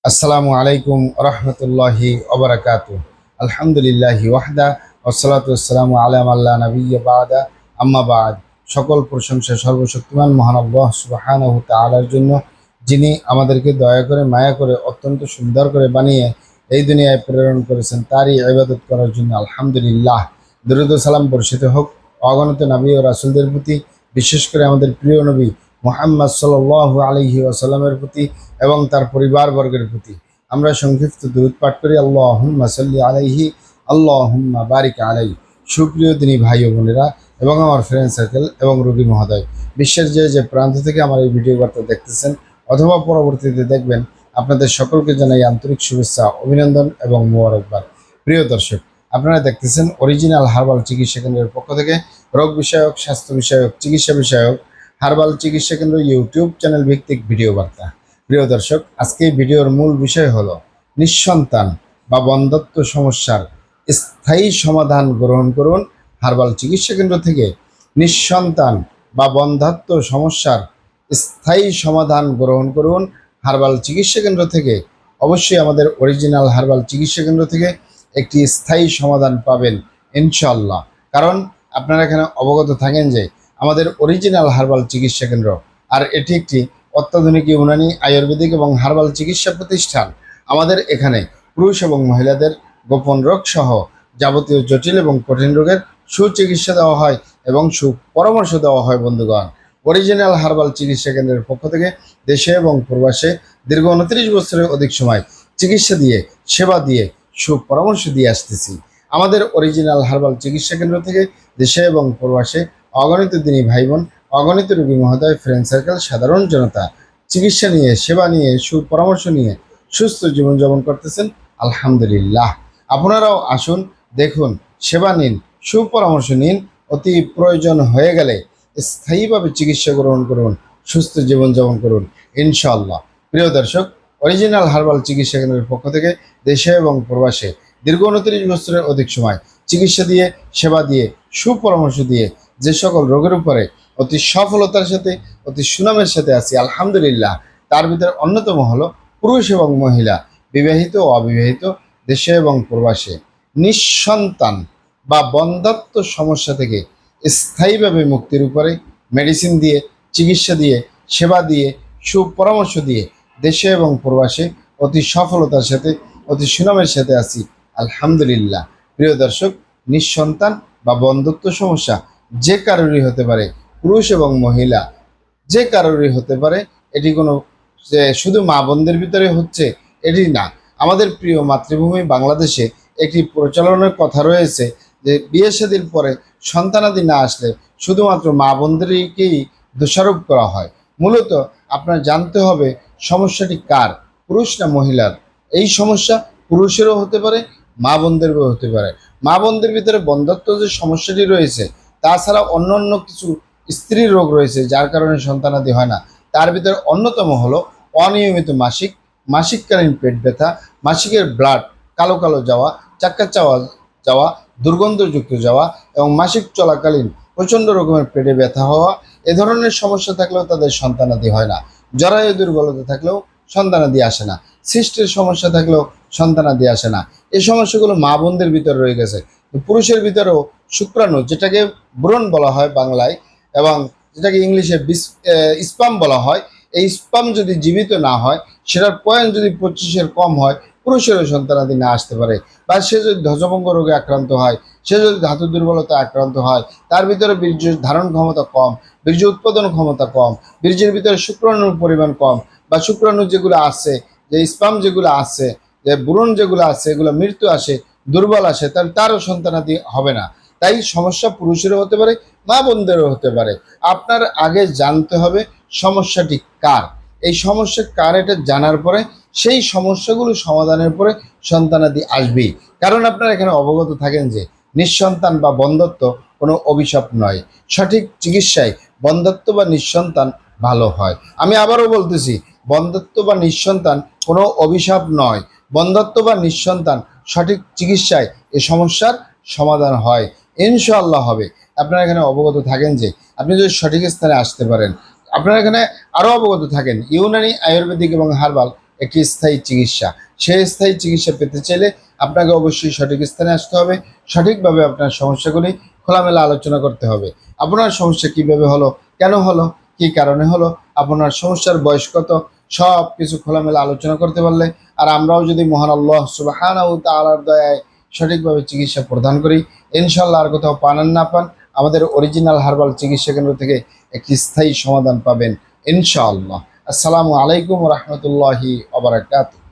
আসসালামু আলাইকুম রহমতুল্লাহি ওবরাকাতু। আলহামদুলিল্লাহি ওয়াহদা ওয়াসসালাতু ওয়াসসালামু আলা মাল্লা নাবিয়্যা বা'দা আম্মা বা'দ। সকল প্রশংসা সর্বশক্তিমান মহান আল্লাহ সুবহানাহু ওয়া তাআলার জন্য, যিনি আমাদেরকে দয়া করে মায়া করে অত্যন্ত সুন্দর করে বানিয়ে এই দুনিয়ায় প্রেরণ করেছেন, তারই ইবাদত করার জন্য আলহামদুলিল্লাহ। দরুদ ও সালাম বর্ষিত হোক অগণিত নবী ও রাসূলদের প্রতি, বিশেষ করে আমাদের প্রিয় নবী মুহাম্মদ সাল্লাল্লাহু আলাইহি ওয়াসাল্লামের প্রতি এবং তার পরিবারবর্গের প্রতি। আমরা সংক্ষিপ্ত দুরূদ পাঠ করি, আল্লাহুম্মা সাল্লি আলাইহি, আল্লাহুম্মা বারিক আলাইহি। সুপ্রিয় দিনী ভাই ও বোনেরা এবং আমার ফ্রেন্ড সার্কেল এবং রোগী মহোদয়, বিশ্বের যে যে প্রান্ত থেকে আমার এই ভিডিও বার্তা দেখতেছেন অথবা পরবর্তীতে দেখবেন, আপনাদের সকলকে জানাই আন্তরিক শুভেচ্ছা, অভিনন্দন এবং মোবারকবাদ। প্রিয় দর্শক, আপনারা দেখতেছেন অরিজিনাল হার্বাল চিকিৎসা কেন্দ্রের পক্ষ থেকে রোগ বিষয়ক, স্বাস্থ্য বিষয়ক, চিকিৎসা বিষয়ক হার্বাল চিকিৎসা কেন্দ্র ইউটিউব চ্যানেল ভিত্তিক ভিডিও বার্তা। প্রিয় দর্শক, আজকে ভিডিওর মূল বিষয় হলো নিঃসন্তান বা বন্ধ্যত্ব সমস্যার স্থায়ী সমাধান গ্রহণ করুন হার্বাল চিকিৎসা কেন্দ্র থেকে। নিঃসন্তান বা বন্ধ্যত্ব সমস্যার স্থায়ী সমাধান গ্রহণ করুন হার্বাল চিকিৎসা কেন্দ্র থেকে। অবশ্যই আমাদের অরিজিনাল হার্বাল চিকিৎসা কেন্দ্র থেকে একটি স্থায়ী সমাধান পাবেন ইনশাআল্লাহ। কারণ আপনারা এখানে অবগত থাকেন যে আমাদের অরিজিনাল হার্বাল চিকিৎসা কেন্দ্র, আর এটি একটি অত্যাধুনিক ইউনানি, আয়ুর্বেদিক এবং হার্বাল চিকিৎসা প্রতিষ্ঠান। আমাদের এখানে পুরুষ এবং মহিলাদের গোপন রোগ সহ যাবতীয় জটিল এবং কঠিন রোগের সুচিকিৎসা দেওয়া হয় এবং সুপরামর্শ দেওয়া হয়। বন্ধুগণ, অরিজিনাল হার্বাল চিকিৎসা কেন্দ্রের পক্ষ থেকে দেশে এবং প্রবাসে দীর্ঘ 29 বছরের অধিক সময় চিকিৎসা দিয়ে, সেবা দিয়ে, সুপরামর্শ দিয়ে আসতেছি। আমাদের অরিজিনাল হার্বাল চিকিৎসা কেন্দ্র থেকে দেশে এবং প্রবাসে অগণিত দিনী ভাই বোন, অগণিত রোগী মহোদয়, ফ্রেন্ড সার্কেল, সাধারণ জনতা চিকিৎসা নিয়ে, সেবা নিয়ে, সুপরামর্শ নিয়ে সুস্থ জীবনযাপন করতেছেন আলহামদুলিল্লাহ। আপনারাও আসুন, দেখুন, সেবা নিন, সুপরামর্শ নিন। অতি প্রয়োজন হয়ে গেলে স্থায়ীভাবে চিকিৎসা গ্রহণ করুন, সুস্থ জীবনযাপন করুন ইনশাআল্লাহ। প্রিয় দর্শক, অরিজিনাল হার্বাল চিকিৎসা কেন্দ্রের পক্ষ থেকে দেশে এবং প্রবাসে দীর্ঘ 29 বছরের অধিক সময় চিকিৎসা দিয়ে, সেবা দিয়ে, সুপরামর্শ দিয়ে যে সকল রোগের উপরে অতি সফলতার সাথে, অতি সুনামের সাথে আছি আলহামদুলিল্লাহ, তার ভিতরে অন্যতম হলো পুরুষ এবং মহিলা, বিবাহিত ও অবিবাহিত, দেশে এবং প্রবাসে নিঃসন্তান বা বন্ধ্যত্ব সমস্যা থেকে স্থায়ীভাবে মুক্তির উপরে মেডিসিন দিয়ে, চিকিৎসা দিয়ে, সেবা দিয়ে, সুপরামর্শ দিয়ে দেশে এবং প্রবাসে অতি সফলতার সাথে, অতি সুনামের সাথে আছি আলহামদুলিল্লাহ। প্রিয় দর্শক, নিঃসন্তান বা বন্ধ্যত্ব সমস্যা যে কারোরই হতে পারে, পুরুষ এবং মহিলা যে কারোরই হতে পারে। এটি কোনো যে শুধু মা বোনদের ভিতরে হচ্ছে এটি না। আমাদের প্রিয় মাতৃভূমি বাংলাদেশে একটি প্রচলনের কথা রয়েছে যে বিয়ে শাদীর পরে সন্তানাদি না আসলে শুধুমাত্র মা বোনদেরকেই দোষারোপ করা হয়। মূলত আপনার জানতে হবে সমস্যাটি কার, পুরুষ না মহিলার। এই সমস্যা পুরুষেরও হতে পারে, মা বোনদেরও হতে পারে। মা বোনদের ভিতরে বন্ধ্যত্ব যে সমস্যাটি রয়েছে, তাছাড়া অন্য অন্য কিছু স্ত্রীর রোগ রয়েছে যার কারণে সন্তানাদি হয় না। তার ভিতরে অন্যতম হলো অনিয়মিত মাসিক, মাসিককালীন পেট ব্যথা, মাসিকের ব্লাড কালো কালো যাওয়া, চাক্কা চাওয়া যাওয়া, দুর্গন্ধযুক্ত যাওয়া এবং মাসিক চলাকালীন প্রচণ্ড রকমের পেটে ব্যথা হওয়া। এ ধরনের সমস্যা থাকলেও তাদের সন্তানাদি হয় না। জরায়ু দুর্বলতা থাকলেও সন্তানাদি আসে না। সিস্টের সমস্যা থাকলেও সন্তানাদি আসে না। এই সমস্যাগুলো মা বোনদের ভিতরে রয়ে গেছে। পুরুষের ভিতরেও শুক্রাণু, যেটাকে ব্রণ বলা হয় বাংলায় এবং যেটাকে ইংলিশে স্পাম বলা হয়, এই স্পাম যদি জীবিত না হয়, সেটার পয়েন্ট যদি 25-এর কম হয়, পুরুষেরও সন্তানাদি না আসতে পারে। বা সে যদি ধ্বজভঙ্গ রোগে আক্রান্ত হয়, সে যদি ধাতু দুর্বলতায় আক্রান্ত হয়, তার ভিতরে বীর্য ধারণ ক্ষমতা কম, বীর্য উৎপাদন ক্ষমতা কম, বীর্যের ভিতরে শুক্রাণুর পরিমাণ কম, বা শুক্রাণু যেগুলো আছে, যে স্পাম যেগুলো আছে, যে ব্রণ যেগুলো আছে, এগুলো মৃত্যু আসে, দুর্বল আসে, তারও সন্তানাদি হবে না। তাই সমস্যা পুরুষেরও হতে পারে, মা বোনদেরও হতে পারে। আপনার আগে জানতে হবে সমস্যাটি কার। এই সমস্যা কার এটা জানার পরে সেই সমস্যাগুলো সমাধানের পরে সন্তানাদি আসবেই। কারণ আপনারা এখানে অবগত থাকেন যে নিঃসন্তান বা বন্ধ্যত্ব কোনো অভিশাপ নয়। সঠিক চিকিৎসায় বন্ধ্যত্ব বা নিঃসন্তান ভালো হয়। আমি আবারও বলতেছি, বন্ধ্যত্ব বা নিঃসন্তান কোনো অভিশাপ নয়। বন্ধ্যত্ব বা নিঃসন্তান সঠিক চিকিৎসায় এই সমস্যার সমাধান হয়, ইনশাআল্লাহ হবে। আপনারা এখানে অবগত থাকেন যে আপনি যদি সঠিক স্থানে আসতে পারেন। আপনারা এখানে আরও অবগত থাকেন ইউনানি, আয়ুর্বেদিক এবং হার্বাল একটি স্থায়ী চিকিৎসা। সেই স্থায়ী চিকিৎসা পেতে চাইলে আপনাকে অবশ্যই সঠিক স্থানে আসতে হবে, সঠিকভাবে আপনার সমস্যাগুলি খোলামেলা আলোচনা করতে হবে। আপনার সমস্যা কিভাবে হলো, কেন হলো, কী কারণে হলো, আপনার সমস্যার বয়স কত, সব কিছু খোলামেলা আলোচনা করতে পারলে, আর আমরাও যদি মহান আল্লাহ সুবহানাহু ওয়া তাআলার দয়ায় সঠিকভাবে চিকিৎসা প্রদান করি, ইনশাআল্লাহ আর কোথাও পান আর না পান, আমাদের অরিজিনাল হার্বাল চিকিৎসা কেন্দ্র থেকে একটি স্থায়ী সমাধান পাবেন ইনশাআল্লাহ। আসসালামু আলাইকুম ওয়া রাহমাতুল্লাহি ওয়া বারাকাতুহু।